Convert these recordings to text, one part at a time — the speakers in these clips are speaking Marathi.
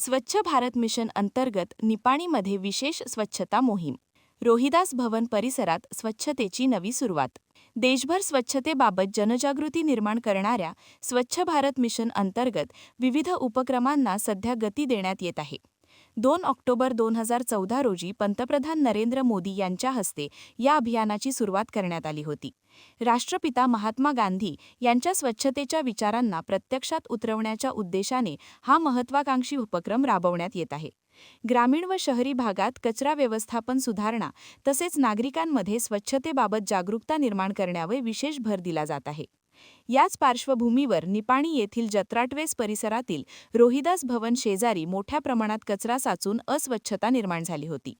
स्वच्छ भारत मिशन अंतर्गत निपाणीमध्ये विशेष स्वच्छता मोहीम. रोहिदास भवन परिसरात स्वच्छतेची नवी सुरुवात. देशभर स्वच्छतेबाबत जनजागृती निर्माण करणाऱ्या स्वच्छ भारत मिशन अंतर्गत विविध उपक्रमांना सध्या गती देण्यात येत आहे. 2 ऑक्टोबर 2014 रोजी पंतप्रधान नरेंद्र मोदी यांच्या हस्ते या अभियानाची सुरुवात करण्यात आली होती. राष्ट्रपिता महात्मा गांधी यांच्या स्वच्छतेच्या विचारांना प्रत्यक्षात उतरवण्याच्या उद्देशाने हा महत्त्वाकांक्षी उपक्रम राबवण्यात येत आहे. ग्रामीण व शहरी भागात कचरा व्यवस्थापन सुधारणा तसेच नागरिकांमध्ये स्वच्छतेबाबत जागरूकता निर्माण करण्यावर विशेष भर दिला जात आहे. याच पार्श्वभूमीवर निपाणी येथील जत्राटवेस परिसरातील रोहिदास भवन शेजारी मोठ्या प्रमाणात कचरा साचून अस्वच्छता निर्माण झाली होती.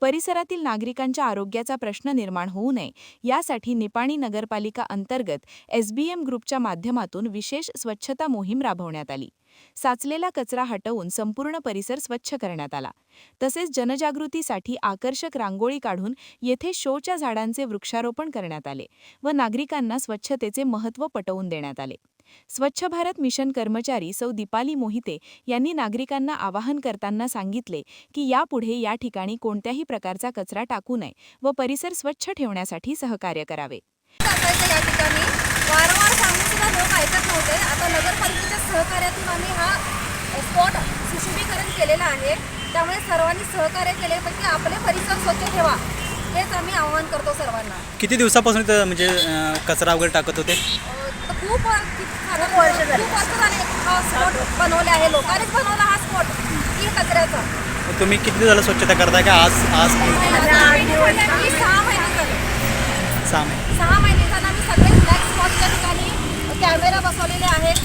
परिसरातील नागरिकांच्या आरोग्याचा प्रश्न निर्माण होऊ नये यासाठी निपाणी नगरपालिका अंतर्गत SBM ग्रुपच्या माध्यमातून विशेष स्वच्छता मोहीम राबवण्यात आली. साचलेला कचरा हटवून संपूर्ण परिसर स्वच्छ करण्यात आला. तसेच जनजागृतीसाठी आकर्षक रांगोळी काढून येथे शोच्या झाडांचे वृक्षारोपण करण्यात आले व नागरिकांना स्वच्छतेचे महत्त्व पटवून देण्यात आले. स्वच्छ भारत मिशन कर्मचारी सौ दीपाली मोहिते यांनी नागरिकांना आवाहन करताना सांगितले की यापुढे या ठिकाणी कोणत्याही प्रकारचा कचरा टाकू नये व परिसर स्वच्छ ठेवण्यासाठी सहकार्य करावे. या ठिकाणी वारंवार सांगून सुद्धा लोक ऐकत नव्हते. आता नगरपालिकेच्या सहकार्यातून आम्ही हा स्पॉट सुशोभीकरण केलेला आहे. त्यामुळे सर्वांनी सहकार्य केले पाहिजे, आपले परिसर स्वच्छ ठेवा हेच आम्ही आवाहन करतो सर्वांना. किती दिवसापासून म्हणजे कचरा वगैरे टाकत होते? खूप वर्ष झाले हा स्पॉट बनवले आहे. लोकांनीच बनवला हा स्पॉट की कचऱ्याचा. तुम्ही किती झालं स्वच्छता करताय का? आज 6 महिने झाले. 6 महिने झाले आम्ही सगळे ब्लॅक स्पॉटच्या ठिकाणी कॅमेरा बसवलेले आहेत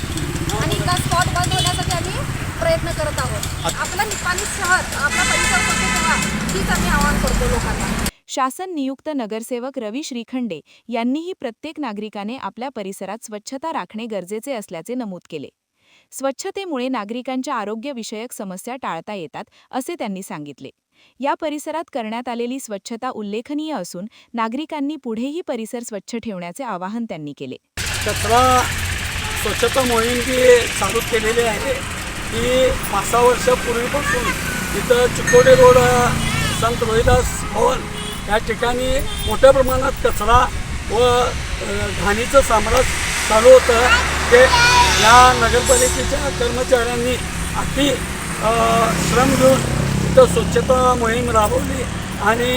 आणि इथला स्पॉट बंद होण्यासाठी आम्ही प्रयत्न करत आहोत. आपला निपाणी शहर आपला परिसर स्वच्छ ठेवा हीच आम्ही आवाहन करतो लोकांना. शासन नियुक्त नगरसेवक रवी श्रीखंडे यांनीही प्रत्येक नागरिकाने आपल्या परिसरात स्वच्छता राखणे गरजेचे असल्याचे नमूद केले. स्वच्छतेमुळे नागरिकांच्या आरोग्यविषयक समस्या टाळता येतात असे त्यांनी सांगितले. या परिसरात करण्यात आलेली स्वच्छता उल्लेखनीय असून नागरिकांनी पुढेही परिसर स्वच्छ ठेवण्याचे आवाहन त्यांनी केले. कचरा स्वच्छता मोहीम जी चालू केलेली आहे ती 5-6 वर्षापूर्वीपासून इथं चिकोडे रोड संत रोहिदास भवन या ठिकाणी मोठ्या प्रमाणात कचरा व घाणीचं साम्राज्य चालू होतं. ते या नगरपालिकेच्या कर्मचाऱ्यांनी अति श्रम घेऊन इथं स्वच्छता मोहीम राबवली आणि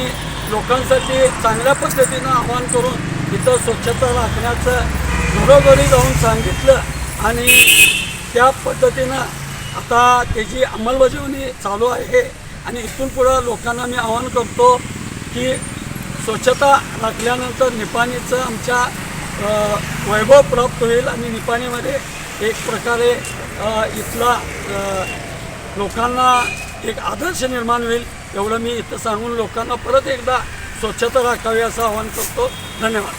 लोकांसाठी चांगल्या पद्धतीनं आवाहन करून इथं स्वच्छता राखण्याचं घरोघरी जाऊन सांगितलं आणि त्या पद्धतीनं आता त्याची अंमलबजावणी चालू आहे. आणि इथून पुढं लोकांना मी आवाहन करतो की स्वच्छता राखल्यानंतर निपाणीचं आमच्या वैभव प्राप्त होईल आणि निपाणीमध्ये एक प्रकारे इथला लोकांना एक आदर्श निर्माण होईल. एवढं मी इथं सांगून लोकांना परत एकदा स्वच्छता राखावी असं आवाहन करतो. धन्यवाद.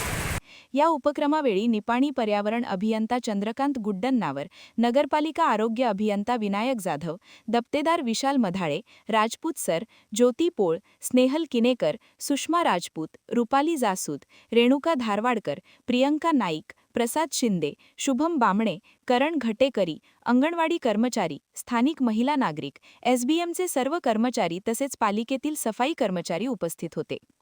या उपक्रमावेळी निपाणी पर्यावरण अभियंता चंद्रकांत गुड्डन्नावर, नगरपालिका आरोग्य अभियंता विनायक जाधव, दप्तेदार विशाल मधाळे, राजपूत सर, ज्योती पोळ, स्नेहल किनेकर, सुषमा राजपूत, रुपाली जासूद, रेणुका धारवाडकर, प्रियंका नाईक, प्रसाद शिंदे, शुभम बामणे, करण घटेकरी, अंगणवाडी कर्मचारी, स्थानिक महिला नागरिक, SBMचे सर्व कर्मचारी तसेच पालिकेतील सफाई कर्मचारी उपस्थित होते.